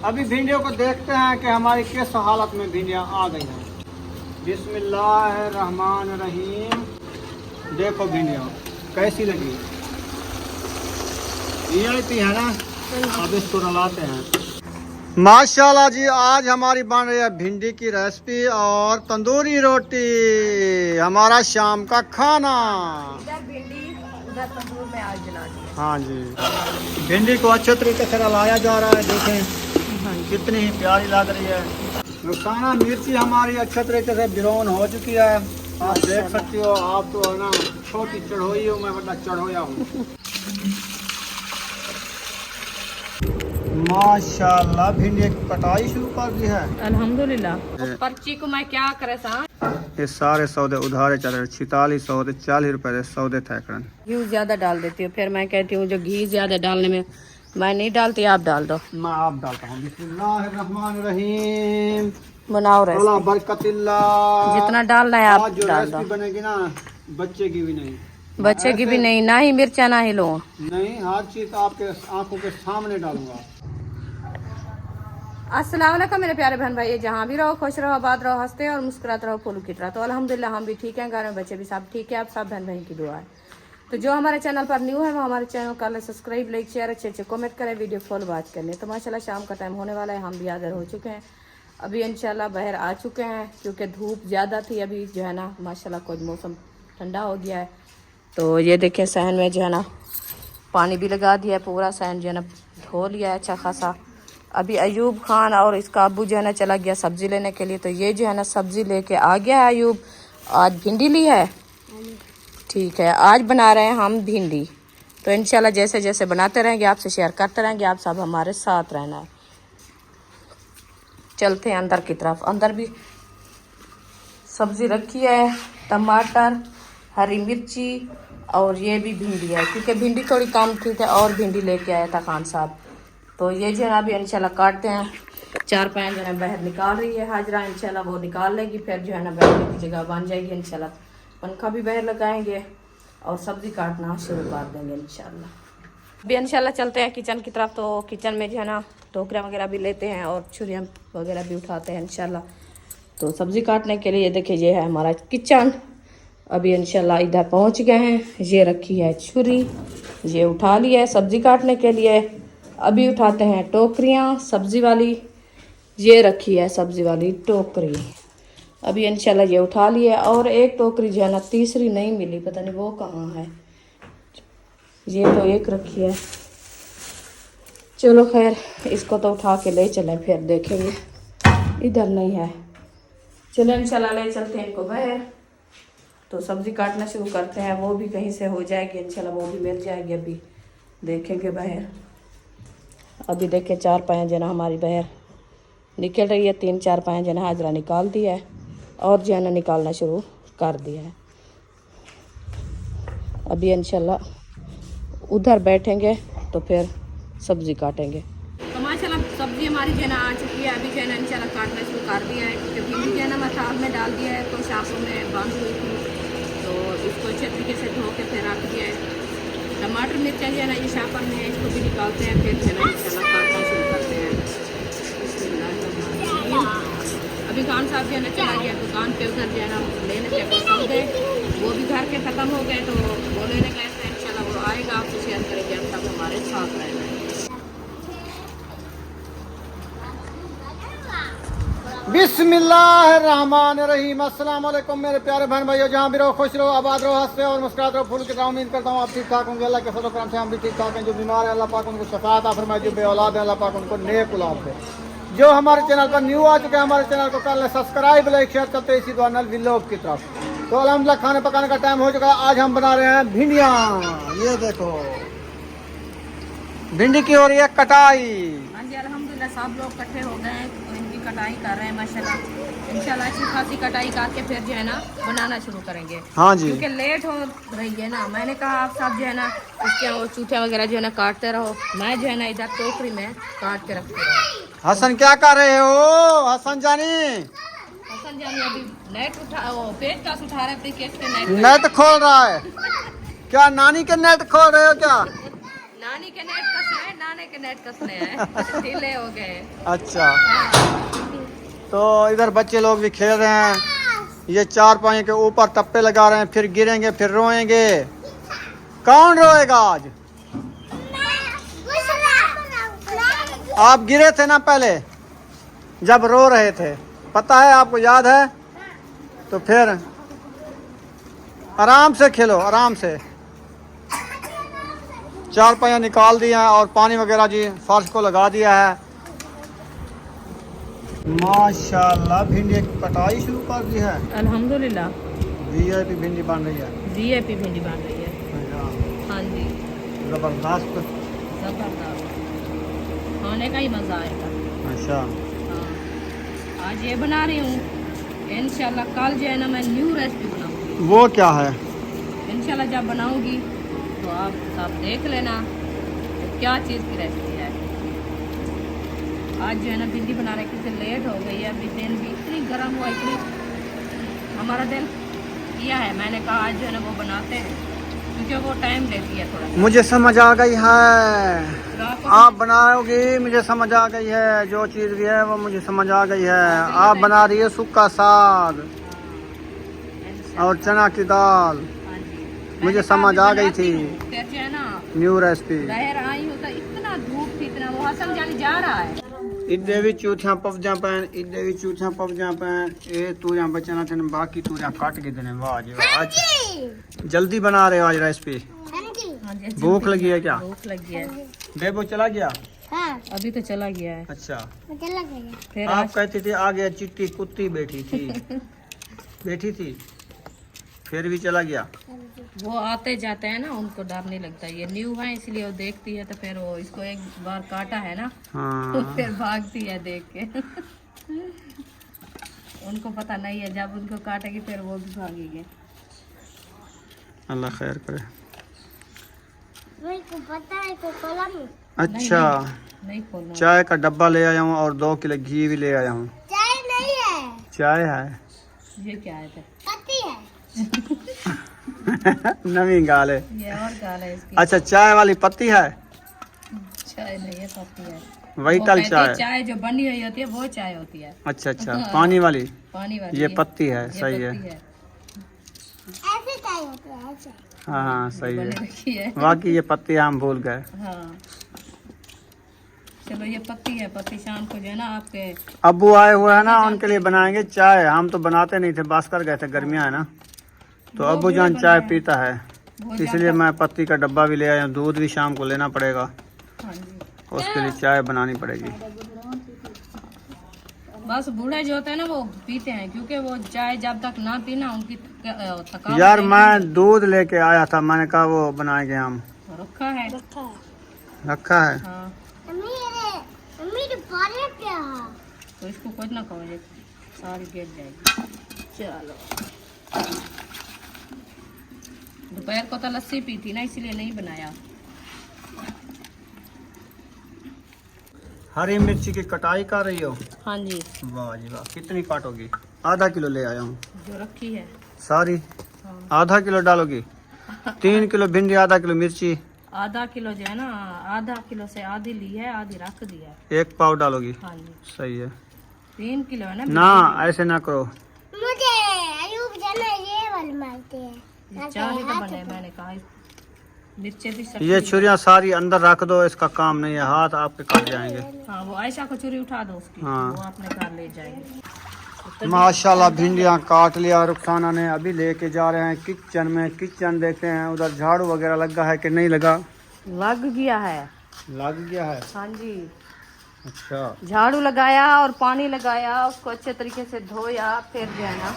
अभी भिंडियों को देखते हैं कि हमारी किस हालत में भिंडियाँ आ गई हैं। बिस्मिल्लाहिर्रहमानिर्रहीम। देखो भिंडियाँ कैसी लगी, ये है ना। अब इसको रलाते हैं। माशाल्लाह जी, आज हमारी बन रही है भिंडी की रेसिपी और तंदूरी रोटी, हमारा शाम का खाना। इधर भिंडी उधर तंदूर में आग जला दी। हाँ जी, भिंडी को अच्छे तरीके से रलाया जा रहा है। देखें कितनी ही प्यारी लग रही है। रुखसाना मिर्ची हमारी अच्छे तरीके से ब्राउन हो चुकी है, आप देख सकते हो। आप तो है ना छोटी चढ़ोई हो, मैं बड़ा चढ़ोया हूँ। माशाल्लाह भिंडी की कटाई शुरू कर दी है अल्हम्दुलिल्लाह। पर्ची को मैं क्या करे सा, ये सारे सौदे उधारे चल रहे। 46 40 रुपए सौदे थे। घी ज्यादा डाल देती हूँ, फिर मैं कहती हूँ जो घी ज्यादा डालने में मैं नहीं डालती, आप डाल दो। मैं आप डालता हूँ। बिस्मिल्लाहिर्रहमानिर्रहीम। बनाओ रेसिपी, बरकतिल्लाह। जितना डालना है आप जो डाल दो। रेसिपी बनेगी ना, बच्चे की भी नहीं, बच्चे की भी नहीं, ना ही मिर्चा ना ही लो नहीं, हर चीज आपके आंखों के सामने डालूंगा। अस्सलाम वालेकुम मेरे प्यारे बहन भाई, जहाँ भी रहो खुश रहो, आबाद रहो, हंसते और मुस्कुराते रहो फूलों की तरह। तो अल्हम्दुलिल्लाह हम भी ठीक हैं, घर में बच्चे भी सब ठीक है। आप सब बहन भाई की दुआ है। तो जो हमारे चैनल पर न्यू है वो हमारे चैनल को सब्सक्राइब, लाइक, शेयर, अच्छे कमेंट करें, वीडियो फुल वॉच करने। तो माशाल्लाह शाम का टाइम होने वाला है, हम भी हाजिर हो चुके हैं। अभी इंशाल्लाह बाहर आ चुके हैं क्योंकि धूप ज़्यादा थी। अभी जो है ना माशाल्लाह कुछ मौसम ठंडा हो गया है। तो ये देखें सहन में जो है ना पानी भी लगा दिया है, पूरा सहन जो है ना धो लिया है अच्छा खासा। अभी अयूब खान और इसका अब्बू जो है ना चला गया सब्जी लेने के लिए। तो ये जो है ना सब्जी लेके आ गया है अयूब। आज भिंडी ली है, ठीक है। आज बना रहे हैं हम भिंडी। तो इंशाल्लाह जैसे जैसे बनाते रहेंगे आपसे शेयर करते रहेंगे, आप सब हमारे साथ रहना है। चलते हैं अंदर की तरफ। अंदर भी सब्जी रखी है, टमाटर, हरी मिर्ची और ये भी भिंडी है क्योंकि भिंडी थोड़ी कम थी तो और भिंडी लेके आया था खान साहब। तो ये जो है अभी इंशाल्लाह काटते हैं। 4-5 जो है बाहर निकाल रही है हाजरा, इंशाल्लाह वो निकाल लेगी, फिर जो है ना बैठने की जगह बन जाएगी इंशाल्लाह। पंखा भी बाहर लगाएंगे और सब्जी काटना शुरू कर देंगे इंशाल्लाह। अभी इंशाल्लाह चलते हैं किचन की तरफ। तो किचन में जो है ना टोकरियाँ वगैरह भी लेते हैं और छुरियाँ वगैरह भी उठाते हैं इंशाल्लाह। तो सब्ज़ी काटने के लिए ये देखिए ये है हमारा किचन। अभी इंशाल्लाह इधर पहुंच गए हैं। ये रखी है छुरी, ये उठा लिया है सब्ज़ी काटने के लिए। अभी उठाते हैं टोकरियाँ सब्ज़ी वाली, ये रखी है सब्ज़ी वाली टोकरी। अभी इंशाल्लाह ये उठा लिया है। और एक टोकरी जो है ना तीसरी नहीं मिली, पता नहीं वो कहाँ है। ये तो एक रखी है, चलो खैर इसको तो उठा के ले चलें, फिर देखेंगे। इधर नहीं है, चलो इंशाल्लाह ले चलते हैं इनको बाहर। तो सब्ज़ी काटना शुरू करते हैं, वो भी कहीं से हो जाएगी इंशाल्लाह, वो भी मिल जाएगी। अभी देखेंगे बाहर। अभी देखें 4-5 जना हमारी बाहर निकल रही है, 3-4-5 जना हाजरा निकाल दिया है और जो है ना निकालना शुरू कर दिया है। अभी इंशाल्लाह उधर बैठेंगे तो फिर सब्ज़ी काटेंगे। तो माशाल्लाह सब्ज़ी हमारी जो है ना आ चुकी है। अभी जो है ना इंशाल्लाह काटना शुरू कर दिया है क्योंकि भिंडी जो है ना मसाल में डाल दिया है तो शापों में बंद हुई थी, तो इसको अच्छे तरीके से धो के फिर रख दिया है। टमाटर मिर्चा जो है ना ये शापर में है, इसको भी निकालते हैं, फिर जो है ना इंशाल्लाह काटना शुरू करते हैं। अभी खान साहब जो है ना चला गया दुकान पे, उधर जो है ना लेने के सौदे वो भी घर के ख़त्म हो गए, तो वो लेने गए थे। इंशाल्लाह वो आएगा, आपसे शेयर करेंगे, आप सब हमारे साथ रहना है। बिस्मिल्लाहिर्रहमानिर्रहीम। अस्सलाम वालेकुम मेरे प्यारे बहन भाइयों, जहाँ भी रहो खुश रहो, आबाद रहो, हंसते और मुस्कुराते रहो फूल की तरह। उम्मीद करता हूँ आप ठीक ठाक होंगे। अल्लाह के फजल करम से हम भी ठीक ठाक हैं। जो बीमार है अल्लाह पाक उनको शफाअत अता फरमाए, जो बे औलाद है अल्लाह पाक उनको नेक औलाद दे। जो हमारे चैनल पर न्यू आ चुके हैं, हमारे चैनल को कर लें सब्सक्राइब, लाइक, शेयर करते इसी दुआ नल व्लॉग की तरफ। तो अल्हम्दुलिल्लाह खाने पकाने का टाइम हो चुका है। आज हम बना रहे हैं भिंडियाँ। ये देखो भिंडी की हो रही है कटाई। हाँ जी अल्हम्दुलिल्लाह सब लोग इकट्ठे हो गए हैं, तो इनकी कटाई कर रहे हैं माशाल्लाह। इंशाल्लाह अच्छी खासी कटाई करके फिर जो है ना बनाना शुरू करेंगे। हाँ जी, क्योंकि लेट हो रही है ना, मैंने कहा आप सब जो है ना उसके और चूठे वगैरह जो है ना काटते रहो, मैं जो है ना इधर टोकरी में काट के रखती रहो। हसन क्या कर रहे हो हसन जानी? हसन जानी अभी नेट उठा, पेट का उठा रहे थे, नेट खोल रहा है क्या? नानी के नेट खोल रहे हो क्या? नानी के नेट कसने हैं, नाने के नेट कसने हैं। ढीले हो गए। अच्छा, तो इधर बच्चे लोग भी खेल रहे हैं। ये चारपाई के ऊपर टप्पे लगा रहे हैं, फिर गिरेंगे, फिर रोएंगे। कौन रोएगा आज? आप गिरे थे ना पहले, जब रो रहे थे, पता है आपको, याद है? तो फिर आराम से खेलो, आराम से। चारपाइयाँ निकाल दिया है और पानी वगैरह जी फर्श को लगा दिया है। माशाल्लाह, भिंडी की कटाई शुरू कर दी है। अल्हम्दुलिल्लाह। वीआईपी भिंडी बन रही है। वीआईपी भिंडी बन रही है। हाँ जी, जबरदस्त। जबरदस्त, खाने का ही मजा आएगा। अच्छा, हाँ, आज ये बना रही हूँ। इंशाल्लाह कल जो है ना मैं न्यू रेसिपी बनाऊंगी। वो क्या है? इंशाल्लाह जब बनाऊंगी तो आप सब देख लेना तो क्या चीज़ की रेसिपी है। आज जो है ना भिंडी बना रहे, कितने लेट हो गई है, अभी दिन भी इतनी गर्म हुआ, इतनी हमारा दिल किया है। मैंने कहा आज जो है ना वो बनाते हैं, क्योंकि वो टाइम लेती है थोड़ा। मुझे समझ आ गई है, रात को आप बनाओगी, मुझे समझ आ गई है। जो चीज़ भी है वो मुझे समझ आ गई है। आप बना रही है सूखा साग और चना की दाल। हाँ जी, मुझे मैंने समझ कहा आ अभी गई बनाती थी। हूँ। फिर जो है ना न्यू रेसिपी। बाहर आई हूँ तो इतना धूप थी, इतना वो हसन जाने जा रहा है। इधे भी चूथियां पवजा पैन, इधे भी चूथियां पवजा पैन। ये तू यहाँ बचना थे, बाकी तू यहाँ काट के देने। वाह जी वाह, आज जल्दी बना रहे हो आज रेसिपी। हाँ जी, भूख लगी है क्या? भूख लगी है। बेबो चला गया? हाँ, अभी तो चला गया है। अच्छा, चला गया। फिर आप आज कहती थी आगे चिट्टी कुत्ती बैठी थी। बैठी थी, फिर भी चला गया। वो आते जाते हैं ना, उनको डर नहीं लगता। ये न्यू है इसलिए वो देखती है, तो फिर वो इसको एक बार काटा है ना तो हाँ, फिर भागती है देख के। उनको पता नहीं है, जब उनको काटेगी फिर वो भी भागेंगे। अल्लाह खैर करे। मेरे को पता है को कलम अच्छा, नहीं खोलना। चाय का डब्बा ले आया हूँ और 2 किलो घी भी ले आया हूँ। चाय नहीं है, चाय है। ये क्या है? पत्ती है। नवी गाल है। ये और गाल है इसकी। अच्छा, चाय वाली पत्ती है, चाय नहीं है, पत्ती है। वही वो कल कहते चाय। हैं चाय जो बनी हुई होती है वो चाय होती है। अच्छा अच्छा, पानी वाली। पानी वाली ये पत्ती है, ये ऐसे सही है। चाय होती है, ऐसे। हाँ हाँ, सही बनी है। रखी है। बाकी ये पत्ती हम भूल गए। हाँ, चलो ये पत्ती है। पत्ती शाम को जो है ना आपके अब्बू आए हुए हैं ना, उनके लिए बनाएंगे चाय। हम तो बनाते नहीं थे, बस कर गए थे, गर्मियाँ है ना, तो अब्बू जान चाय पीता है, इसलिए मैं पत्ती का डब्बा भी ले आया हूँ। दूध भी शाम को लेना पड़ेगा, हाँ जी, उसके लिए चाय बनानी पड़ेगी। बस बूढ़े जो होते हैं ना वो पीते हैं, क्योंकि वो चाय जब तक ना पीना उनकी थकान यार मैं दूध लेके आया था, मैंने कहा वो बनाएंगे हम। रखा है। रखा है। हाँ, मम्मी तो पानी क्या है? तो इसको कुछ ना कहो, ये सारी गिर जाएगी। चलो, दोपहर को तो लस्सी पी थी ना, इसलिए नहीं बनाया। हरी मिर्ची की कटाई कर रही हो? हाँ जी, वाह जी वाह, कितनी काटोगी? आधा किलो ले आया हूँ। जो रखी है। सारी हाँ। आधा किलो डालोगी? 3 किलो भिंडी, आधा किलो मिर्ची। आधा किलो जो है ना, आधा किलो से आधी ली है, आधी रख दी है। 1 पाव डालोगी? हाँ जी, सही है 3 किलो है ना। ना, ऐसे ना करो। मुझे अयूब जाना ये वाले मारते हैं। चाय का बने, मैंने कहा मिर्चे भी सख्त ये ली। छुरियाँ सारी अंदर रख दो, इसका काम नहीं है, हाथ आपके कट जाएंगे। हाँ, वो आयशा को चूरी उठा दो उसकी, हाँ। वो अपने घर ले जाएगी। माशाल्लाह भिंडियाँ काट लिया रुखसाना ने, अभी लेके जा रहे हैं किचन में। किचन देखते हैं उधर झाड़ू वगैरह लगा है कि नहीं लगा। लग गया है। लग गया है? हाँ जी, अच्छा, झाड़ू लगाया और पानी लगाया, उसको अच्छे तरीके से धोया, फिर जो है ना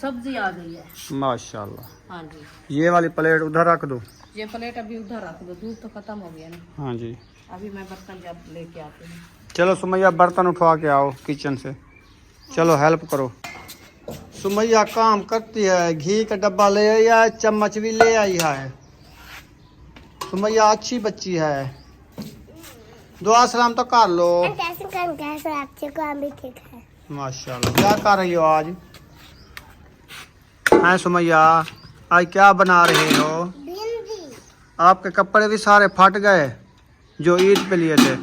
सब्जी आ गई है। माशाल्लाह। हाँ जी, ये वाली प्लेट उधर रख दो। ये प्लेट अभी उधर रख दो, दूध तो खत्म हो गया ना। हाँ जी, अभी मैं बर्तन जब लेके आती हूँ। चलो सुमैया बर्तन उठवा के आओ किचन से, चलो हेल्प करो। सुमैया काम करती है, घी का डब्बा ले आई है, चम्मच भी ले आई है। सुमैया अच्छी बच्ची है, दुआ सलाम तो कर लो। कैसे आपसे काम भी ठीक है। माशाल्लाह। क्या कर रही हो आज? हैं सुमैया, आज क्या बना रही हो? भिंडी। आपके कपड़े भी सारे फट गए जो ईद पे लिए थे।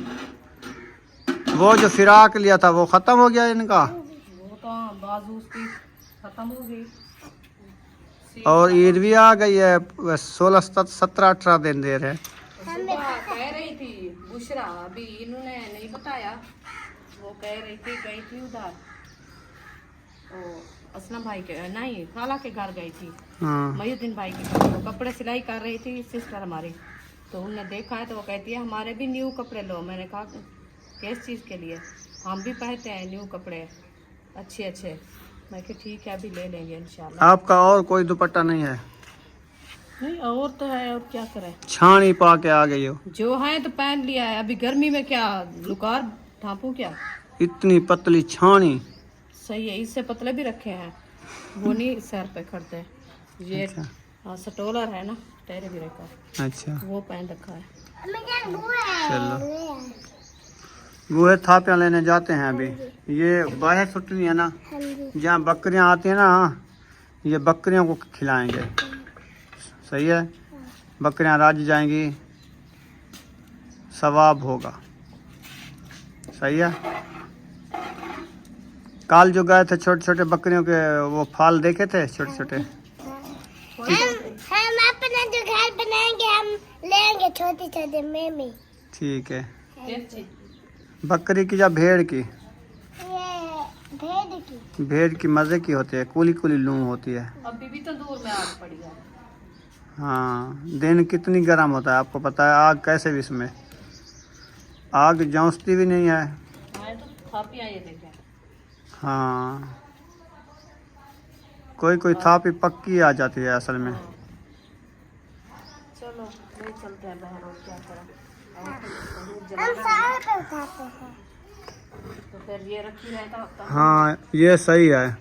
वो जो फिराक लिया था वो ख़त्म हो गया इनका। वो तो बाजू उसकी खत्म हो गई। और ईद भी आ गई है, 16 17 18 दिन दे रहे हैं। सुबह कह रही थी बुशरा, अभी इन्होंने नहीं बताया, वो कह रही थी गई थी उधर ओ असलम भाई के नहीं खाला के घर गई थी, हाँ मयूद्दीन भाई के घर। वो कपड़े सिलाई कर रही थी सिस्टर हमारी, तो उन्होंने देखा है तो वो कहती है हमारे भी न्यू कपड़े लो। मैंने कहा किस चीज़ के लिए? हम भी पहनते हैं न्यू कपड़े अच्छे अच्छे। मैं कहा ठीक है अभी ले लेंगे इंशाल्लाह। आपका और कोई दुपट्टा नहीं है? नहीं और तो है, और क्या करें, छानी पा के आ गई हो। जो है तो पहन लिया है। अभी गर्मी में क्या लुकार ढांपू क्या? इतनी पतली छानी। सही है, इससे पतले भी रखे हैं, वो नहीं सर पे खड़ते। ये अच्छा। हाँ स्टोलर है ना टेरे भी रखा, अच्छा वो पहन रखा है। चलो गुहे थापियाँ लेने जाते हैं अभी। ये बाहर छुट्टी है ना, जहाँ बकरियाँ आती हैं ना, ये बकरियों को खिलाएंगे। सही है, बकरियाँ राज जाएंगी, सवाब होगा। सही है। कल जो गए थे छोटे छोटे बकरियों के वो फाल देखे थे छोटे छोटे। हम अपना जो घर बनाएंगे हम लेंगे छोटे छोटे मेमी। ठीक है। ये बकरी की या भेड़ की? भेड़ की। भेड़ की मज़े की होती है, कुली कुली लूम होती है। अभी भी तो दूर में आग पड़ी है। हाँ दिन कितनी गर्म होता है आपको पता है? आग कैसे भी इसमें आग जौंसती भी नहीं है। मैं तो थापियाँ ये देखे। हाँ कोई कोई थापी पक्की आ जाती है असल में। चलो ले चलते हैं बाहर, और क्या करें। हम सारे पे उठाते हैं। तो फिर ये रखी रहता होता। हाँ ये सही है,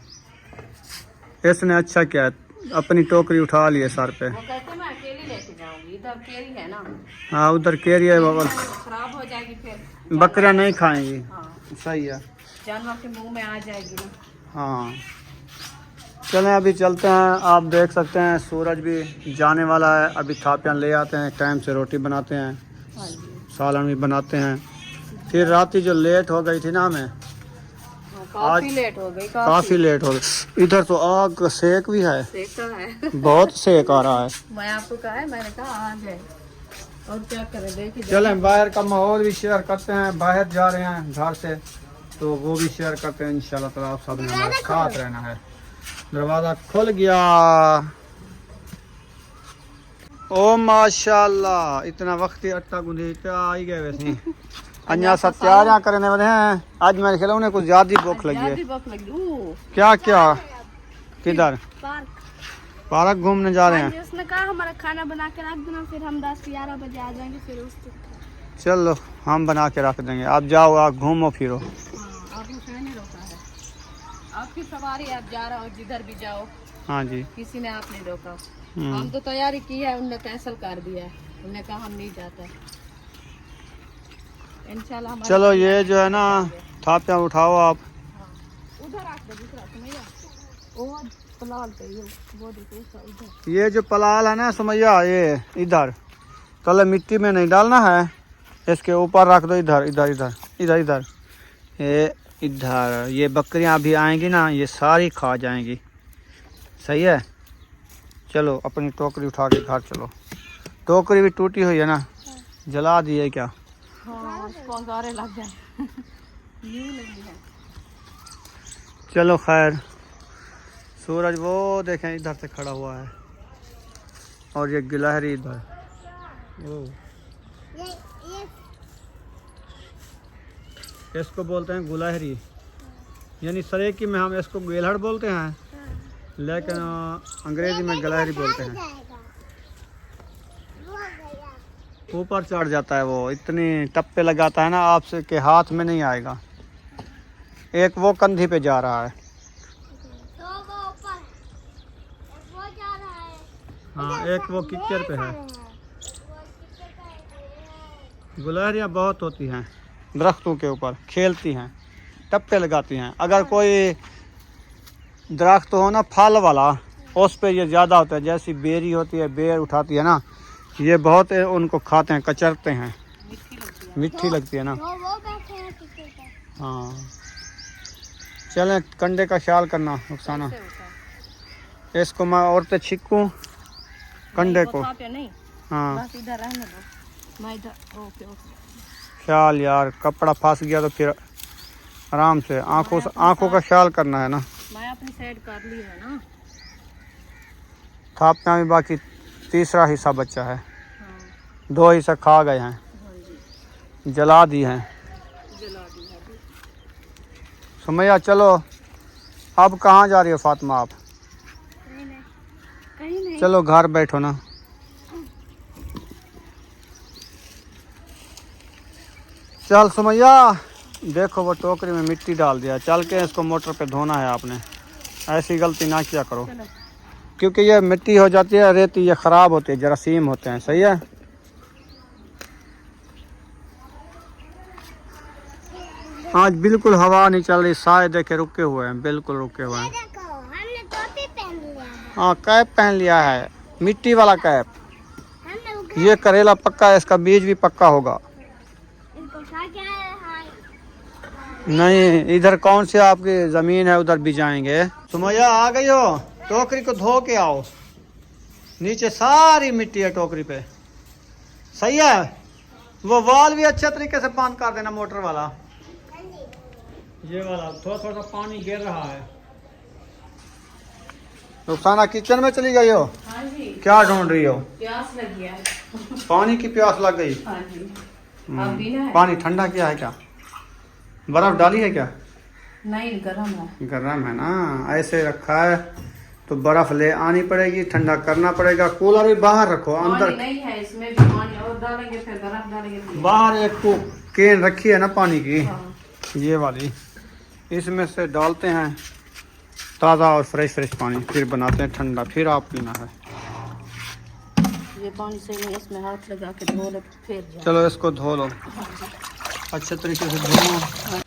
इसने अच्छा किया, अपनी टोकरी उठा लिए सर पे। वो कहते मैं अकेली लेके जाऊंगी, इधर केरी है ना, हाँ उधर केरी है बाबा, खराब हो जाएगी फिर, बकरियाँ नहीं खाएंगी। हाँ सही है। जानवर के मुंह में आ जाएगी ना। हाँ चलें अभी चलते हैं। आप देख सकते हैं सूरज भी जाने वाला है। अभी थापियाँ ले आते हैं, टाइम से रोटी बनाते हैं, हाँ जी सालन भी बनाते हैं। फिर रात ही जो लेट हो गई थी ना हमें, काफी लेट हो गई, काफ़ी लेट हो गई। इधर तो आग का सेक भी है, सेक तो है। बहुत सेक आ रहा है। मैं आपको कहा है, मैंने कहा आ जाए, और क्या करें देखिए। चलें बाहर का माहौल भी शेयर करते हैं। बाहर जा रहे हैं घर से तो वो भी शेयर करते हैं इंशाल्लाह ताला। आप सब ने हमारे साथ रहना है। दरवाज़ा खुल गया। ओ माशाल्लाह इतना वक्त ही अट्टा गुंदी आई गए वैसे अन्या सब तैयारियां करने वाले हैं। आज मेरे ख्याल उन्हें कुछ ज्यादा भूख लगी है। भूख लगी। क्या क्या किधर? पार्क पार्क घूमने जा रहे हैं। उसने कहा हमारा खाना बना के रख देना, फिर हम 10-11 बजे आ जाएंगे, फिर उसको चलो हम बना के रख देंगे, आप जाओ, आप घूमो फिरो। आपको नहीं रोका है, आपकी सवारी, आप जा रहे हो जिधर भी जाओ। हाँ जी किसी ने आप नहीं रोका। हम तो तैयारी की है, उनने कैंसिल कर दिया है, उन्होंने कहा हम नहीं जाते। इंशाल्लाह हमारा चलो ये जो है ना थापियाँ उठाओ आप। उधर आ के दूसरा सुमैया, वो पलाल पे वो देखो उधर। ये जो पलाल है ना सुमैया, ये इधर तले मिट्टी में नहीं डालना है, इसके ऊपर रख दो। इधर इधर इधर इधर इधर ये इधर। ये बकरियां अभी आएंगी ना, ये सारी खा जाएंगी। सही है। चलो अपनी टोकरी उठा के घर चलो। टोकरी भी टूटी हुई है ना, जला दी है क्या? हाँ उसको अंगारे लग जाए। यूं लगी है। चलो खैर, सूरज वो देखें इधर से खड़ा हुआ है, और ये गिलहरी इधर। इसको बोलते हैं गुलहरी, यानी सरेकी में हम इसको गेलहड़ बोलते हैं, लेकिन अंग्रेजी में गिलहरी बोलते हैं। ऊपर चढ़ जाता है वो, इतनी टप्पे लगाता है ना आपसे के हाथ में नहीं आएगा। एक वो कंधी पे जा रहा है। हाँ एक वो किक्कर पे है। गुलहरियाँ बहुत होती हैं दरख्तों के ऊपर, खेलती हैं, टप्पे लगाती हैं। अगर कोई दरख्त हो ना फल वाला, उस पे ये ज़्यादा होता है। जैसी बेरी होती है, बेर उठाती है ना, ये बहुत उनको खाते हैं, कचरते हैं, मीठी लगती है ना। वो बैठे हैं किसी पे। हाँ चलें, कंडे का ख्याल करना रुखसाना। इसको मैं और पे छिकूँ कंडे को। नहीं, हाँ बस इधर रहने दो, मैं इधर। Okay okay. ख्याल यार, कपड़ा फंस गया तो फिर आराम से आंखों का ख्याल करना है ना। मैं अपनी साइड कर ली है ना। थापना भी बाकी तीसरा हिस्सा बचा है। हाँ 2 हिस्सा खा गए हैं, हाँ जी, जला दी हैं। जला दी है अभी। सुमैया चलो, अब कहाँ जा रही हो फातिमा आप? कहीं नहीं, कहीं नहीं। चलो घर बैठो ना। चल सुमैया, देखो वो टोकरी में मिट्टी डाल दिया, चल के इसको मोटर पे धोना है आपने। ऐसी गलती ना किया करो, चलो। क्योंकि ये मिट्टी हो जाती है, रेती ये ख़राब होती है, जरासीम होते हैं। सही है। आज बिल्कुल हवा नहीं चल रही, साए देखे रुके हुए हैं, बिल्कुल रुके हुए हैं। देखो हमने टोपी पहन लिया है। हाँ कैप पहन लिया है, मिट्टी वाला कैप। हमने उगा- ये करेला पक्का है, इसका बीज भी पक्का होगा। इसको खा के आए हैं। नहीं, इधर कौन सी आपकी जमीन है, उधर भी जाएंगे। सुमैया आ गई हो, टोकरी को धो के आओ, नीचे सारी मिट्टी है टोकरी पे। सही है। वो वाल भी अच्छे तरीके से बंद कर देना, मोटर वाला, ये वाला। थोड़ा थोड़ा पानी गिर रहा है। रुखसाना किचन में चली गई हो, हाँ जी, क्या ढूंढ रही हो? प्यास लगी है। पानी की प्यास लग गई। हाँ जी, आप पीना है? पानी ठंडा किया है क्या? बर्फ डाली है क्या? नहीं, गर्म है। गर्म है ना, ऐसे रखा है तो बर्फ ले आनी पड़ेगी, ठंडा करना पड़ेगा। कूलर भी बाहर रखो, अंदर पानी नहीं है इसमें, भी पानी और डालेंगे फिर बर्फ डालेंगे फिर। बाहर एक को केन रखी है ना पानी की, हाँ। ये वाली, इसमें से डालते हैं ताज़ा और फ्रेश पानी, फिर बनाते हैं ठंडा, फिर आप पीना है। ये पानी से नहीं, इसमें हाथ लगा के धो लो फिर जाओ। चलो इसको धो लो, अच्छे तरीके से धो।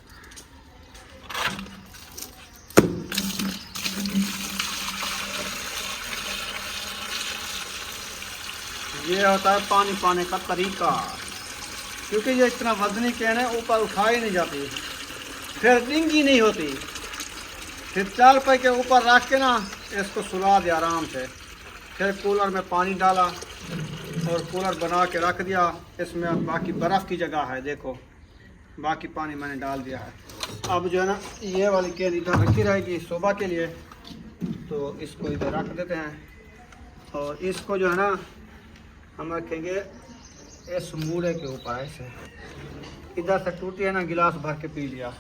ये होता है पानी पाने का तरीका, क्योंकि ये इतना वजनी कैन है, ऊपर उठाई नहीं जाती, फिर डिंगी नहीं होती। फिर 4 पे के ऊपर रख के ना इसको सुला दिया आराम से, फिर कूलर में पानी डाला और कूलर बना के रख दिया। इसमें बाकी बर्फ़ की जगह है, देखो बाकी पानी मैंने डाल दिया है। अब जो है ना, ये वाली कैन इधर रखी रहेगी सुबह के लिए, तो इसको इधर रख देते हैं। और इसको जो है ना हम रखेंगे इस मूड़े के ऊपर, ऐसे इधर से टूटी है ना, गिलास भर के पी लिया।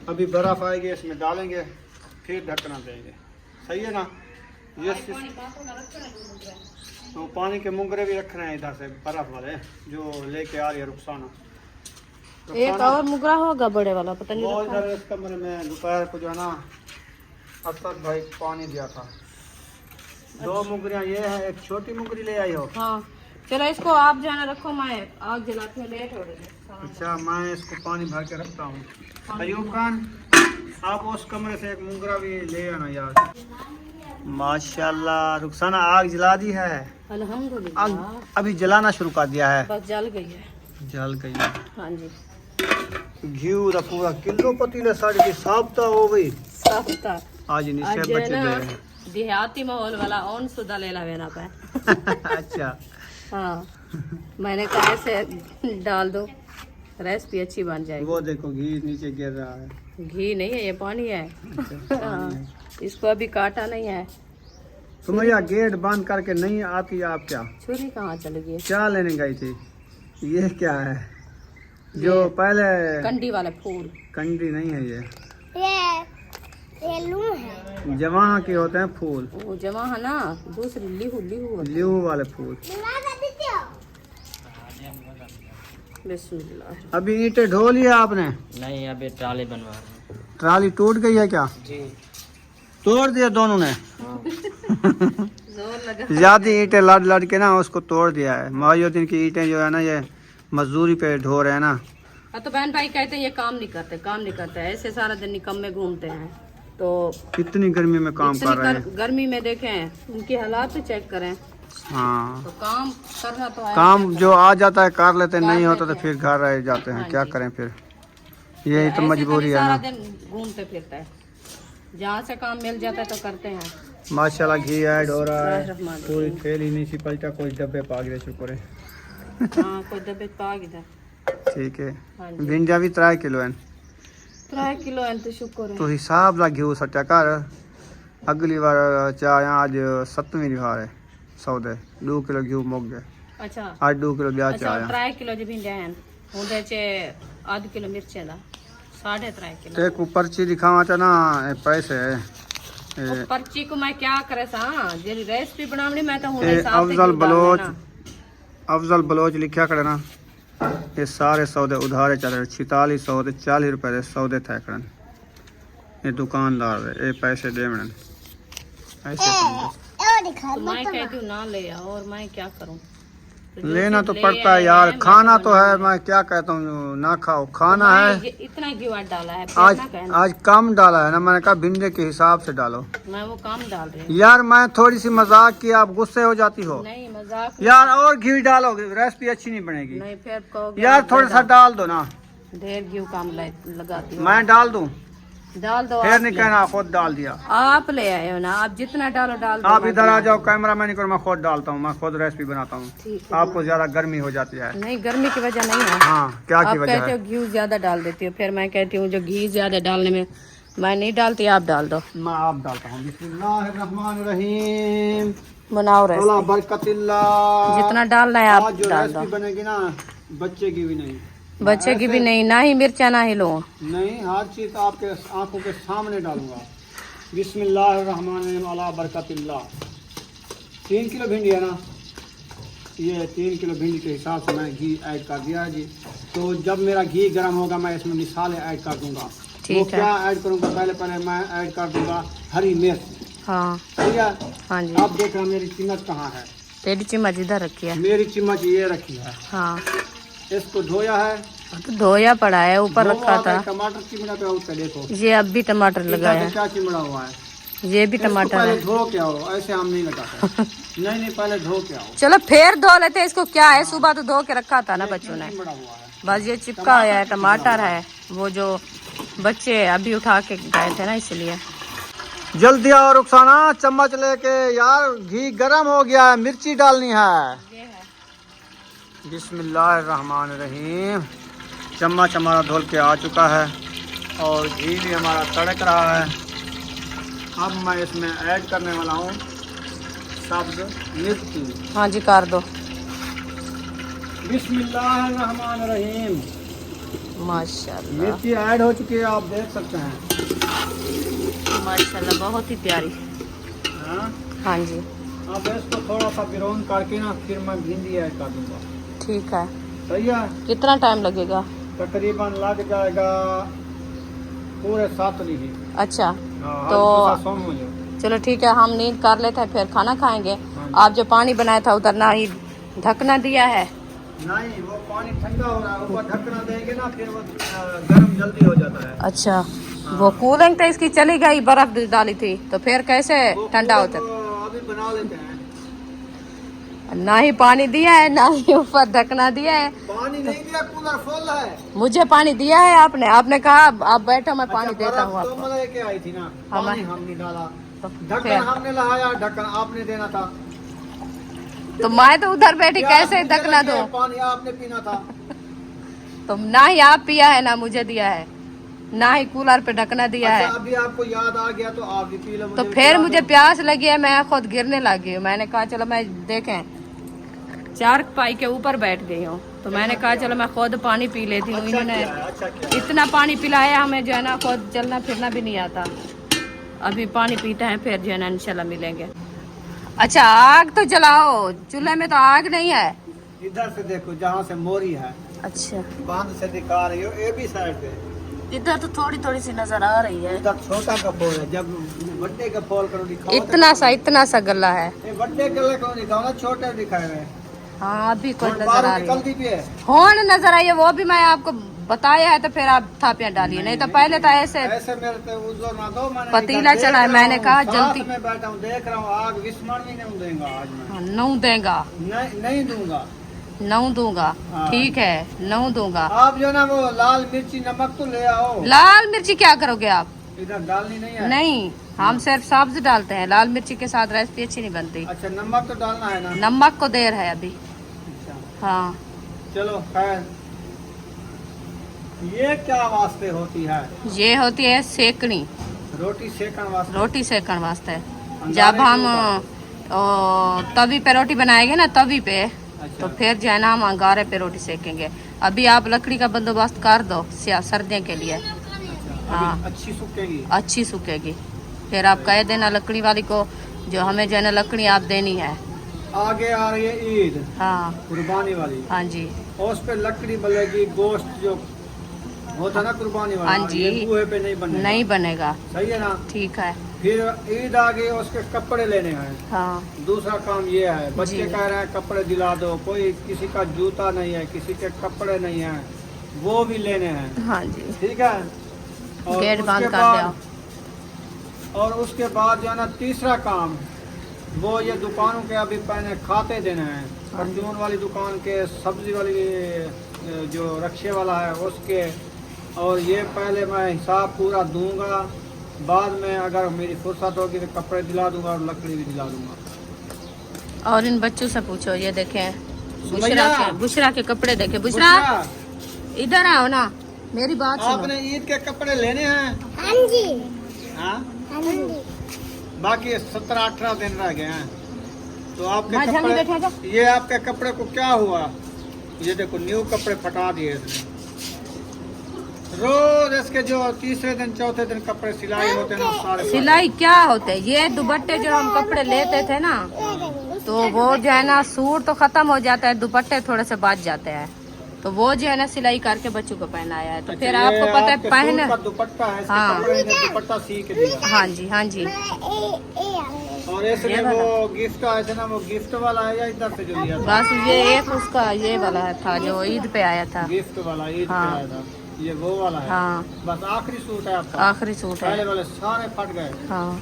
अभी बर्फ़ आएगी, इसमें डालेंगे, फिर ढकना देंगे। सही है ना। ये तो पानी के मुंगरे भी रख रहे हैं इधर से, बर्फ़ वाले जो लेके आ रही है रुखसाना। एक और मुगरा होगा बड़े वाला, पता नहीं वो रखा इधर इस कमरे में दोपहर को जो है ना असद भाई पानी दिया था। 2 मुंगरियाँ ये है, एक छोटी मुंगरी ले आई हो। हाँ चलो, इसको आप जाना रखो, मैं आग जलाते हैं, लेट हो रही है। अच्छा, मैं इसको पानी भर के रखता हूँ। अयूब खान, आप उस कमरे से एक मुंगरा भी ले आना यार। माशाल्लाह, रुखसाना आग जला दी है। अल्हम्दुलिल्लाह, आग अभी जलाना शुरू कर दिया है। बस जल गई है। जल गई है। हाँ जी, घी दा पूरा किलो पतीले साड़ी की साबता हो गई। साफ्ता आज आज नीचे जो है बचे ना, गए। देहाती माहौल वाला ऑन सुधा ले लेना पे। अच्छा, हाँ, मैंने कहा ऐसे डाल दो, रेसिपी अच्छी बन जाएगी। वो देखो घी नीचे गिर रहा है। घी नहीं है, ये पानी है। अच्छा, हाँ, इसको अभी काटा नहीं है। सुमैया गेट बंद करके नहीं आती आप क्या? छुरी कहाँ चली गई? क्या लेने गई थी? ये क्या है जो पहले कंडी वाला फूल? कंडी नहीं है ये लू है। जमा के होते हैं फूल, वो जमा है ना, दूसरी लिहू लिहू। ल्यू वाले फूल। बिस्मिल्लाह। अभी ईंटें ढो लिया आपने? नहीं, अभी ट्राली बनवा रहे हैं। ट्राली टूट गई है क्या? जी। तोड़ दिया दोनों ने? जोर लगा। ज्यादा ईंटें लड़ लड़ के ना उसको तोड़ दिया है। मोहयुद्दीन की ईंटें जो है ना, ये मजदूरी पे ढो रहे हैं ना। तो बहन भाई कहते हैं ये काम नहीं करते, ऐसे सारा दिन निकम्मे घूमते हैं। तो कितनी गर्मी में काम कर रहे हैं। गर्मी में देखें, उनकी हालात तो चेक करें। हाँ, तो काम करना तो है। काम जो आ जाता है कर लेते, नहीं कर होता तो लेते फिर घर रह जाते हैं। हाँ क्या जी। करें फिर, यही तो ऐसे मजबूरी कभी है सारा ना। दिन घूमते फिरते हैं, जहाँ से काम मिल जाता है तो करते हैं। माशाल्लाह घी ऐड हो रहा है, रहमान पूरी रहीम। थैली नहीं सी पलटा, कोई डब्बे पाग दे शुक्र है। हाँ, कोई दबे पाग इधर। ठीक है, हाँ जी। भिंडिया भी 3 किलो है 3 किलो है तो शुक्र है। तो हिसाब ला घी सट्टा कर। अगली बार चाहे आज 7वीं रिहार है सौदे 2 किलो घी मुक गए, अच्छा आज 2 किलो ब्याह अच्छा, आया। 3 किलो जी भिंडिया हैं, उनके चे आध किलो मिर्चें दा 3.5 किलो। ते को पर्ची दिखावा था ना, पैसे वो पर्ची को मैं क्या करे सा, जेरी रेसिपी बनावनी मैं तो हूं ये हिसाब से अफजल घी डालना है बलोच, ना। अफजल बलोच लिखा करे ना। ये सारे सौदे उधारे चल रहे, 4600 ते 40 रुपए दे सौदे थे करन। ये दुकानदार है, ये पैसे दे मन ऐसे समझो। और दिखा तो मैं कहती हूँ ना ले आओ, और मैं क्या करूँ। तो जो लेना चीज़ तो ले पड़ता है आए यार, हैं, खाना मैं तो है। बनाऊंगी। मैं क्या कहता हूँ, ना खाओ, खाना मैं है। ये इतना घी डाला है, आज फिर ना कहना। आज कम डाला है ना, मैंने कहा भिंडे के हिसाब से डालो। मैं वो काम डाल रही हूँ। यार मैं थोड़ी सी मजाक की, आप गुस्से हो जाती हो। नहीं मजाक यार और घी डालोगे रेसिपी अच्छी नहीं बनेगी। नहीं, फिर कहोगे यार आप थोड़ा सा डाल दो ना, ढेर घी काम लगाती हूँ। मैं डाल दूं, डाल दो, फिर आप नहीं ले- कहना खुद डाल दिया। आप ले आए हो ना, आप जितना डालो डाल दो। आप मैं इधर आ बना जाओ, दूंगी। कैमरा मैन करो, मैं खुद डालता हूँ, मैं खुद रेसिपी बनाता हूँ। ठीक है। आपको ज्यादा गर्मी हो जाती है। नहीं, गर्मी की वजह नहीं है। हाँ, क्या आप की वजह कहते है? हो घी ज्यादा डाल देती हो, फिर मैं कहती हूँ जो घी ज्यादा डालने में मैं नहीं डालती, आप डाल दो। मैं आप डालता हूँ। बिस्मिल्लाहिर्रहमानिर्रहीम, बनाओ अल्लाह रेसिपी, बरकतिल्लाह। जितना डालना है आज आप जो डाल दो। रेसिपी बनेगी ना, बच्चे की भी नहीं, बच्चे की भी ऐसे- नहीं, ना ही मिर्चा ना ही लो। नहीं, हर चीज आपके आंखों के सामने डालूंगा। बिस्मिल्लाहिर्रहमानिर्रहीम, अला बरकतिल्लाह। 3 किलो भिंडी है ना, ये 3 किलो भिंडी के हिसाब से मैंने घी ऐड कर दिया है जी। तो जब मेरा घी गर्म होगा, मैं इसमें मिसाले ऐड कर दूंगा। ठीक वो है। क्या ऐड करूंगा, पहले मैं ऐड कर दूंगा हरी मिर्च। हाँ ठीक है, हाँ जी, अब देख रहा मेरी चिमच कहाँ है। तेरी चम्मच इधर रखी है। मेरी चिमच ये रखी है, हाँ, इसको धोया है, तो धोया पड़ा है, ऊपर धोया रखा था। है, टमाटर चिमड़ा पे उठ के देखो, ये अब भी टमाटर लगाया है, क्या चिमड़ा हुआ है। ये भी इसको टमाटर पहले है। धो के आओ, ऐसे हम नहीं लगाते। नहीं, पहले धो के आओ। चलो फिर धो लेते हैं इसको, क्या है, सुबह तो धो के रखा था ना बच्चों ने। चिमड़ा हुआ है। बस ये चिपका हुआ है, टमाटर है, वो जो बच्चे अभी उठा के गए थे ना, इसलिए। जल्दी आओ रुखसाना, चम्मच लेके। यार घी गरम हो गया है, मिर्ची डालनी है। बिस्मिल्लाहिर्रहमानिर्रहीम। चम्मच हमारा धुल के आ चुका है और घी भी हमारा तड़क रहा है। अब मैं इसमें ऐड करने वाला हूँ सब्ज मिर्ची। हाँ जी, कर दो। बिस्मिल्लाहिर्रहमानिर्रहीम। माशाल्लाह मिर्ची ऐड हो चुकी है, आप देख सकते हैं। माशाल्लाह, बहुत ही प्यारी। हाँ, हाँ जी, अब इसको थोड़ा सा बिरोन करके ना, फिर मैं भिंडी ऐड कर दूंगा। ठीक है। सही है, कितना टाइम लगेगा? तकरीबन लग जाएगा पूरे 7 लीजिए। अच्छा, तो तो चलो ठीक है, हम नींद कर लेते हैं, फिर खाना खाएंगे। आप जो पानी बनाया था उधर ना ही ढकना दिया है। नहीं, वो पानी ठंडा हो रहा है, ऊपर ढकना देंगे ना, फिर वो गर्म जल्दी हो जाता है। अच्छा, वो कूलिंग तो इसकी चली गई, बर्फ डाली थी, तो फिर कैसे वो ठंडा पूरे होता? को अभी बना लेते हैं। ना ही पानी दिया है, ना ही ऊपर ढकना दिया है। पानी नहीं दिया, कूलर फुल है। मुझे पानी दिया है आपने, आपने कहा आप बैठो, मैं पानी देता हूँ तो आपको। लेके आई थी ना, हम- पानी हमने डाला, तो ढक्कन फिर- हमने लगाया, ढक्कन आपने देना था। तो मैं तो उधर बैठी, कैसे मुझे ढकना लगे, दो? पानी आपने पीना था। तो ना ही आप पिया है, ना मुझे दिया है, ना ही कूलर पे ढकना दिया है। अच्छा, अभी आपको याद आ गया तो आप भी पी लो। तो फिर मुझे प्यास लगी है, मैं खुद गिरने लगी हूँ। मैंने कहा चलो मैं देखें, 4 पाई के ऊपर बैठ गई हूँ, तो मैंने कहा चलो मैं खुद पानी पी लेती हूँ। इन्होंने अच्छा क्या इतना पानी पिलाया हमें, जो है ना, खुद चलना फिरना भी नहीं आता। अभी पानी पीते हैं, फिर जो है ना इंशाल्लाह मिलेंगे। अच्छा, आग तो जलाओ, चूल्हे में तो आग नहीं है। इधर से देखो, जहाँ से मोरी है, अच्छा, बांध से दिखा रही हो, ये भी साइड से। इधर तो थोड़ी थोड़ी सी नजर आ रही है। इधर छोटा का फूल है, जब बड्डे का फूल करो दिखाओ। इतना सा गला है। ये बड्डे गले को दिखाओ ना, छोटे दिखाए हुए। हाँ, अभी कोई और नजर बाहर आ रही है। निकलती भी है। फोन नजर आई है, वो भी मैं आपको बताया है तो फिर आप थापियाँ डालिए, नहीं तो पहले तो ऐसे ऐसे मेरे पे उजो ना दो, मैंने पतीला इधर चढ़ा है, देख मैंने रहा कहा हूँ, जल्दी। साथ में बैठा हूँ, देख रहा हूँ, आग विस्मरण भी नहीं देगा आज मैं। नौ देगा, नहीं दूंगा। 9 दूंगा, हाँ। ठीक है 9 दूंगा। आप जो ना वो लाल मिर्ची नमक तो ले आओ। लाल मिर्ची क्या करोगे आप? इधर डालनी नहीं है। नहीं, हम सिर्फ सब्ज डालते हैं, लाल मिर्ची के साथ रेसिपी अच्छी नहीं बनती। अच्छा, नमक तो डालना है ना। नमक को देर है अभी। अच्छा, हाँ, चलो खैर। ये क्या वास्ते होती है? ये होती है सेकनी, रोटी सेकन वास्ते। रोटी सेकण वास्ते। अंगारे जब के हम ऊपर। तवी पे रोटी बनाएंगे ना, तवी पे, अच्छा। तो फिर जो है ना हम अंगारे पे रोटी सेकेंगे। अभी आप लकड़ी का बंदोबस्त कर दो सर्दियों के लिए। अच्छा, हाँ। अभी अच्छी सूखेगी। अच्छी सूखेगी, फिर आप कह देना लकड़ी वाली को जो हमें जो है ना लकड़ी आप देनी है। आगे आ रही है ईद, हाँ कुर्बानी वाली। हाँ जी, और उस पे लकड़ी बनेगी, गोश्त जो होता है ना कुर्बानी वाला, हाँ जी। ये बूहे पे नहीं बनेगा। नहीं बनेगा, सही है ना। ठीक है। फिर ईद आ गई, उसके कपड़े लेने हैं। हाँ दूसरा काम ये है, बच्चे जी। कह रहे हैं कपड़े दिला दो, कोई किसी का जूता नहीं है, किसी के कपड़े नहीं है, वो भी लेने हैं। हाँ जी, ठीक है। और गेट उसके बंद कर बाद- दो। और उसके बाद जो है ना तीसरा काम, वो ये दुकानों के अभी पहले खाते देने हैं। परचून वाली दुकान के, सब्जी वाली जो रक्षे वाला है उसके, और ये पहले मैं हिसाब पूरा दूंगा, बाद में अगर मेरी फुर्सत होगी तो कपड़े दिला दूंगा और लकड़ी भी दिला दूंगा। और इन बच्चों से पूछो, ये देखें सुमैया। बुशरा के कपड़े देखे। बुशरा इधर आओ ना, मेरी बात सुनो। आपने ईद के कपड़े लेने हैं? हाँ जी, हाँ, हाँ जी। बाकी 17-18 दिन रह गए हैं। तो आपके मैं जल्दी बैठा जा। कपड़े, ये आपके कपड़े को क्या हुआ? ये देखो न्यू कपड़े फटा दिए इसने। रोज इसके जो तीसरे दिन चौथे दिन कपड़े सिलाई होते हैं ना, सारे सिलाई क्या होते हैं? ये दुपट्टे जो हम कपड़े लेते थे ना, तो वो जो है ना सूट तो खत्म हो जाता है, दुपट्टे थोड़े से बच जाते हैं, तो वो जो है ना सिलाई करके बच्चों को पहनाया है। तो अच्छा, फिर ये आपको पता है आपके पहन। सूट का दुपट्टा है, इसके हाँ। कपड़े ने दुपट्टा सी के दिया। हाँ जी, हाँ जी। और इसने ये वाला। वो गिफ्ट आया था ना, वो गिफ्ट वाला है या इधर से जो लिया था? बस ये एक उसका ये वाला था जो ईद पे आया था। गिफ्ट वाला ईद पे हाँ। आया था, ये वो वाला है। हाँ, बस आखिरी सूट है आपका? आखिरी सूट पहले है। वाले सारे फट गए। हाँ,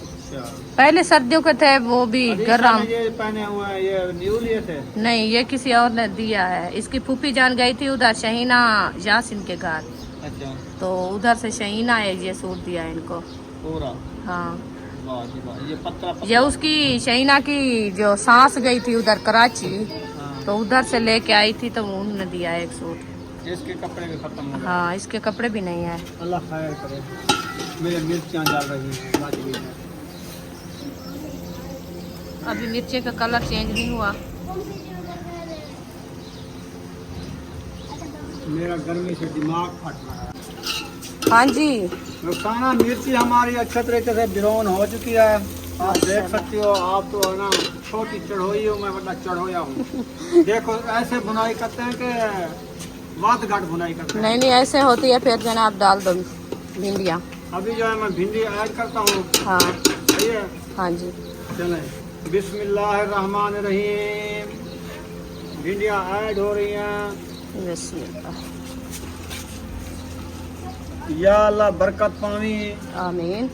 अच्छा, पहले सर्दियों के थे, वो भी अरीशा गरम। ने ये पहने हुए हैं, ये न्यू लिए थे? नहीं, ये किसी और ने दिया है। इसकी फूफी जान गई थी उधर शहीना यासिन के घर, अच्छा, तो उधर से शहीना है ये सूट दिया है इनको। पूरा? हाँ, वाह जी वाह, ये पत्ता ये उसकी शहीना की जो सांस गई थी उधर कराची, हाँ। तो उधर से लेके आई थी, तो उन्होंने दिया एक सूट। इसके कपड़े भी खत्म हो गए। हाँ, इसके कपड़े भी नहीं है। अल्लाह खैर करे। मेरे मिर्चियाँ डाल रही हैं, बच गई हैं। अभी मिर्ची का कलर चेंज नहीं हुआ। मेरा गर्मी से दिमाग फट रहा है। हाँ जी, रुखसाना, मिर्ची हमारी अच्छे तरीके से बिरौन हो चुकी है, आप देख सकती हो। आप तो है ना छोटी चढ़ोई हो, मैं बड़ा चढ़ोया हूँ। देखो ऐसे बुनाई करते हैं कि वात घाट बुनाई करते हैं। नहीं नहीं, ऐसे होती है, फिर जो है ना आप डाल दो भिंडियाँ। अभी जो है मैं भिंडी ऐड करता हूँ। हाँ सही है, हाँ जी। चलें। बिस्मिल्लाहिर्रहमानिर्रहीम। भिंडियाँ ऐड हो रही हैं। बिस्मिल्लाह। या अल्लाह बरकत पावी। आमीन।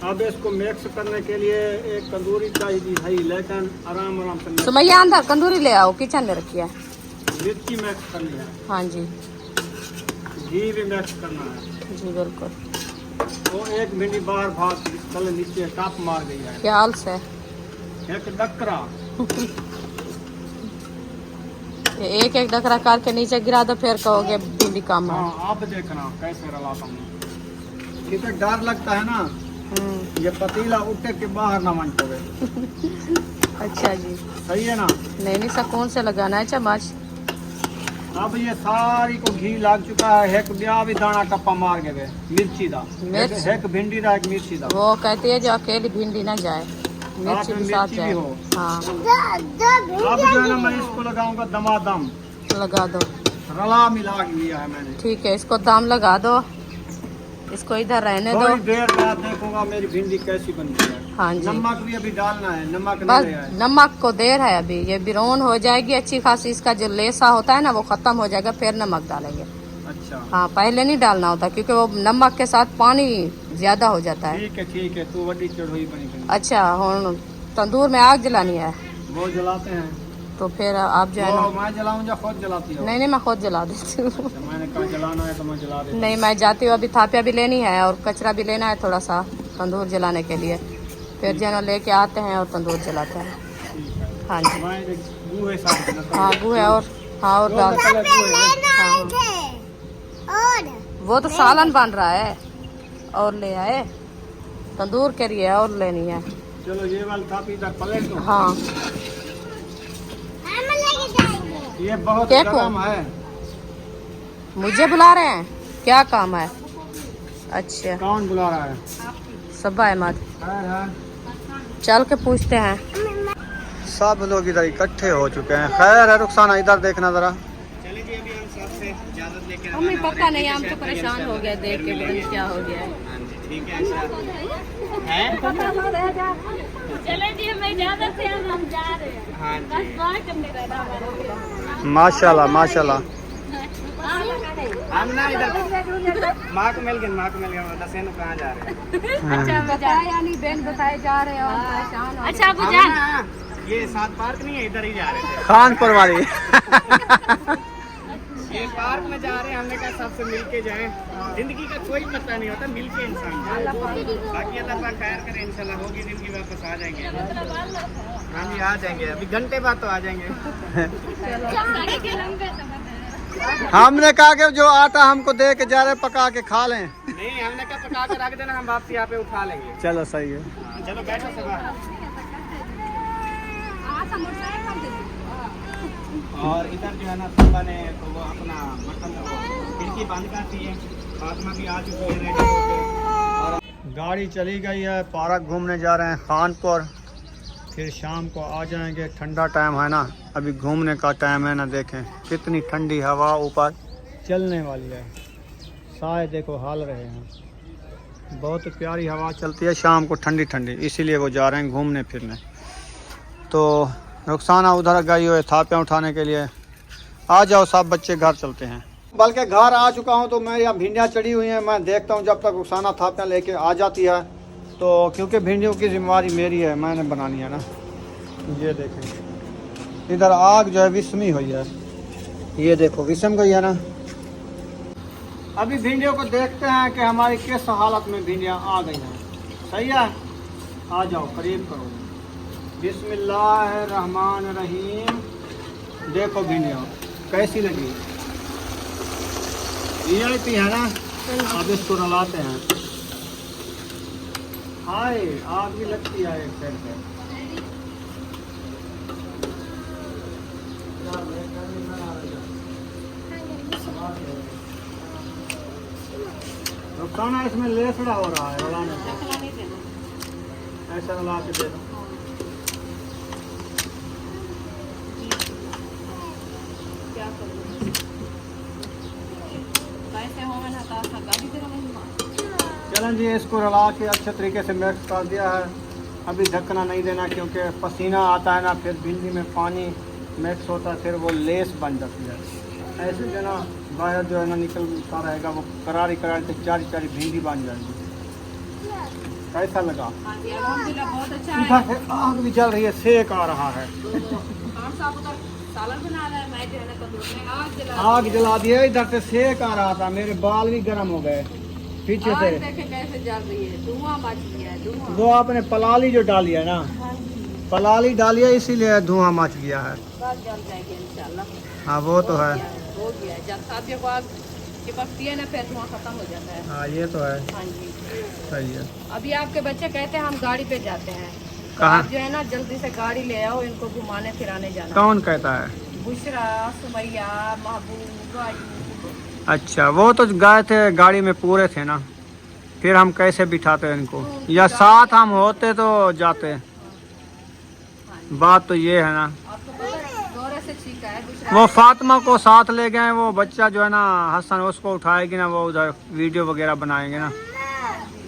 अब इसको मिक्स करने के लिए एक तंदूरी चाहिए है, लेकिन आराम आराम से सुमैया अंदर कंदूरी ले आओ, किचन में रखी है। मिर्ची मिक्स करनी है, हाँ जी, घी भी मिक्स करना है। जी बिल्कुल, वो एक भिंडी बाहर भाग तले नीचे टाप मार गई है। ख्याल से। एक डकरा ये एक एक डकरा करके नीचे गिरा दो, फिर कहोगे भिंडी कम है। हाँ, आप देखना कैसे रलाता हूँ, क्योंकि डर लगता है ना ये पतीला उठे के बाहर ना मन पड़े। अच्छा जी, सही है ना। नहीं नहीं, सुकून से लगाना है चम्मच। अब ये सारी को घी लग चुका है। एक ब्याह भी दाना टप्पा मार के गए मिर्ची दा, मिर्च? एक भिंडी दा, एक मिर्ची दा। वो कहती है जो अकेली भिंडी ना जाए, मिर्ची में भी साथ मिर्ची जाए। भी हो। हाँ, अब जो है ना मैं इसको लगाऊंगा दमादम, लगा दो। रला मिला के लिया है मैंने। ठीक है, इसको दाम लगा दो, इसको इधर रहने दो। थोड़ी देर बाद देखूंगा मेरी भिंडी कैसी बनती है। हाँ जी। नमक भी अभी डालना है, नमक बस नहीं है। नमक को देर है अभी, ये ब्राउन हो जाएगी अच्छी खासी, इसका जो लेसा होता है ना वो खत्म हो जाएगा, फिर नमक डालेंगे। अच्छा हाँ पहले नहीं डालना होता क्योंकि वो नमक के साथ पानी ज्यादा हो जाता है। ठीक है, तू वड्डी चढ़ोई बनी। अच्छा हुन तंदूर में आग जलानी है वो जलाते हैं तो फिर आप जो है वो ना। मैं जलाऊं या खुद जलाती हो? नहीं मैं खुद जला देती हूँ। अच्छा, मैंने कहा जलाना है तो मैं जला देती नहीं मैं जाती हूँ, अभी थापिया भी लेनी है और कचरा भी लेना है थोड़ा सा तंदूर जलाने के लिए, फिर जो है ना लेके आते हैं और तंदूर जलाते हैं। हूँ। हाँ जी। मैं गू है साथ में। हाँ गू है और हाँ और दाल। लेना आए थे और वो तो सालन बन रहा है और ले आए, तंदूर के लिए और लेनी है। चलो ये वाली थापी इधर पलट दो। हाँ हम लेके जाएंगे। ये बहुत क्या को? गर्म है। मुझे बुला रहे हैं, क्या काम है? अच्छा कौन बुला रहा है? सब्बा अहमद, है। चल के पूछते हैं। सब लोग इधर इकट्ठे हो चुके हैं। खैर है रुखसाना, इधर देखना जरा। हमें पता नहीं, हम तो परेशान हो गए देख के पता नहीं क्या हो गया है। चले जी हमें इजाजत है, हम जा रहे हैं। बस दुआ करने रहना। माशाल्लाह माशाल्लाह। हम ना इधर माँ को मिल गए दसेन कहाँ जा रहे हैं? अच्छा बताया यानी बहन बताए जा रहे हैं और परेशान हो। अच्छा हम ना ये सात पार्क नहीं है, इधर ही जा रहे थे। खानपुर वाली। ये पार्क में जा रहे हैं, हमने कहा सबसे मिल के जाए। जिंदगी का कोई पता नहीं होता, मिल के इंसान बाकी अल्लाह पाक खैर करे, इंशाल्लाह होगी जिंदगी, वापस आ जाएंगे। हम भी आ जाएंगे, अभी घंटे बाद तो आ जाएंगे। हमने कहा कि जो आटा हमको दे के जा रहे पका के खा लें। नहीं हमने कहा पका के रख देना, हम वापस यहाँ पे उठा लेंगे। चलो सही है। चलो बैठो सब। और इधर जो है ना सुबह ने तो वो अपना बर्तन खिड़की बंद कर दी है। फातिमा भी आ चुकी है रेडी होके। और गाड़ी चली गई है, पार्क घूमने जा रहे हैं खानपुर, फिर शाम को आ जाएंगे। ठंडा टाइम है ना, अभी घूमने का टाइम है ना। देखें कितनी ठंडी हवा ऊपर चलने वाली है, साए देखो हाल रहे हैं। बहुत प्यारी हवा चलती है शाम को ठंडी ठंडी, इसीलिए वो जा रहे हैं घूमने फिरने। तो रुखसाना उधर गई हुई थापियाँ उठाने के लिए। आ जाओ सब बच्चे, घर चलते हैं। बल्कि घर आ चुका हूँ तो मैं यहाँ भिंडियाँ चढ़ी हुई हैं। मैं देखता हूँ जब तक रुखसाना थापियाँ लेके आ जाती है, तो क्योंकि भिंडियों की जिम्मेवारी मेरी है, मैंने बनानी है ना। ये देखें इधर आग जो है विस्मी हुई है, ये देखो विस्म गई है ना। अभी भिंडियों को देखते हैं कि हमारी किस हालत में भिंडियाँ आ गई हैं। सही है, आ जाओ करीब करो। बिस्मिल्लाहिर्रहमानिर्रहीम। देखो भिंडियाँ कैसी लगी, VIP है ना। अब इसको रलाते हैं। हाय आग भी लगती है एक साइड पे। रुखसाना इसमें लेसड़ा हो रहा है रलाने से, ऐसा रला के दे दो। चलें जी, इसको रला के अच्छे तरीके से मिक्स कर दिया है। अभी ढकना नहीं देना क्योंकि पसीना आता है ना, फिर भिंडी में पानी मिक्स होता है, फिर वो लेस बन जाती है। ऐसे जो ना बाहर जो है ना निकलता रहेगा, वो करारी करारी से चारी चारी भिंडी बन जाएगी। कैसा लगा? बहुत अच्छा इधर से आग भी जल रही है, सेक आ रहा है। सालन बना रहा है, मैं जो है ना तंदूर में आग जला दिया, इधर से सेक आ रहा था, मेरे बाल भी गर्म हो गए पीछे से। देखे कैसे जल रही है, धुआं मच गया है, धुआं। वो आपने पलाली जो डाली है ना, पलाली डाली है इसीलिए धुआं मच गया है। बस जल जाएगी इंशाल्लाह। हाँ वो तो है। हो गया है, जब साथियों को आग चिपकती है ना फिर धुआं खत्म हो जाता है। हाँ ये तो है, हाँ जी। सही है। अभी आपके बच्चे कहते हैं हम गाड़ी पे जाते हैं, तो कहाँ? आप जो है ना जल्दी से गाड़ी ले आओ, इनको घुमाने फिराने जाना। कौन कहता है? बुशरा, सुमैया, महबूब, आयूब। अच्छा वो तो गए थे गाड़ी में पूरे थे ना, फिर हम कैसे बिठाते इनको, या साथ हम होते तो जाते। बात तो ये है ना। आपको पता है दौरे से छींका है बुशरा। वो फातिमा को साथ ले गए, वो बच्चा जो है ना हसन उसको उठाएगी ना, वो उधर वीडियो वगैरह बनाएंगे ना,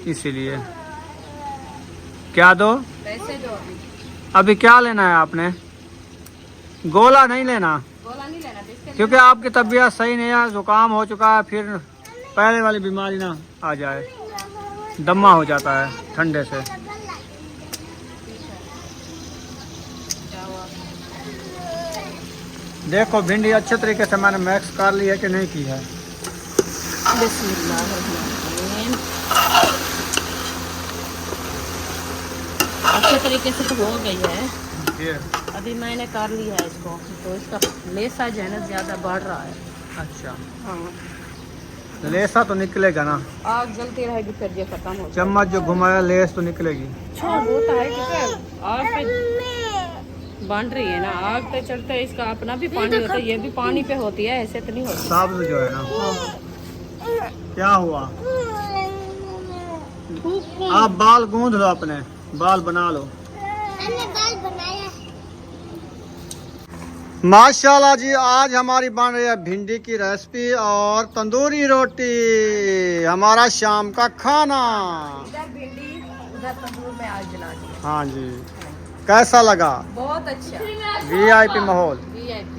इसीलिए। क्या दो? पैसे दो अभी। अभी क्या लेना है आपने? गोला नहीं लेना, गोला नहीं लेना बिस्किट। क्योंकि आपकी तबीयत सही नहीं है, जुकाम हो चुका है, फिर पहले वाली बीमारी ना आ जाए, दमा हो जाता है ठंडे से। देखो भिंडी अच्छे तरीके से मैंने मिक्स कर ली है कि नहीं की है। बिस्मिल्लाहिर्रहमानिर्रहीम। अच्छे तरीके से तो हो गई है। ये अभी मैंने कर ली है इसको, तो इसका लेसा जो है ना ज़्यादा बढ़ रहा है। अच्छा, हाँ, लेसा तो निकलेगा ना, आग जलती रहेगी फिर ये खत्म हो जाएगा। चम्मच जो घुमाया लेस तो निकलेगी। अच्छा होता है क्योंकि आग पे बन रही है ना, आग पे चलते है, इसका अपना भी पानी होता है, ये भी पानी पे होती है, ऐसे तो नहीं होती। साबुत जो है ना। हाँ। क्या हुआ? आप बाल गूंद लो, अपने बाल बना लो। मैंने बाल बनाया। माशाल्लाह जी, आज हमारी बन रही है भिंडी की रेसिपी और तंदूरी रोटी, हमारा शाम का खाना। इधर भिंडी उधर तंदूर में आग जला दी। हाँ जी, कैसा लगा? बहुत अच्छा। VIP माहौल। VIP।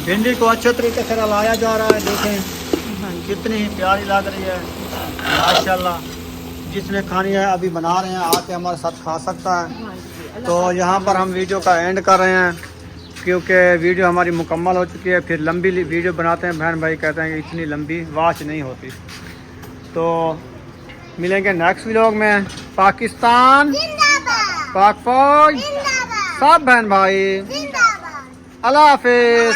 भिंडी को अच्छे तरीके से रलाया जा रहा है, देखें कितनी प्यारी लग रही है माशाल्लाह। जिसने खानी है अभी बना रहे हैं, आके हमारे साथ खा सकता है। तो यहाँ पर हम वीडियो का एंड कर रहे हैं, क्योंकि वीडियो हमारी मुकम्मल हो चुकी है। फिर लंबी वीडियो बनाते हैं, बहन भाई कहते हैं कि इतनी लंबी वॉच नहीं होती। तो मिलेंगे नेक्स्ट व्लॉग में। पाकिस्तान जिंदाबाद। पाक फौज जिंदाबाद। सब बहन भाई, जिंदाबाद। अल्लाह हाफिज।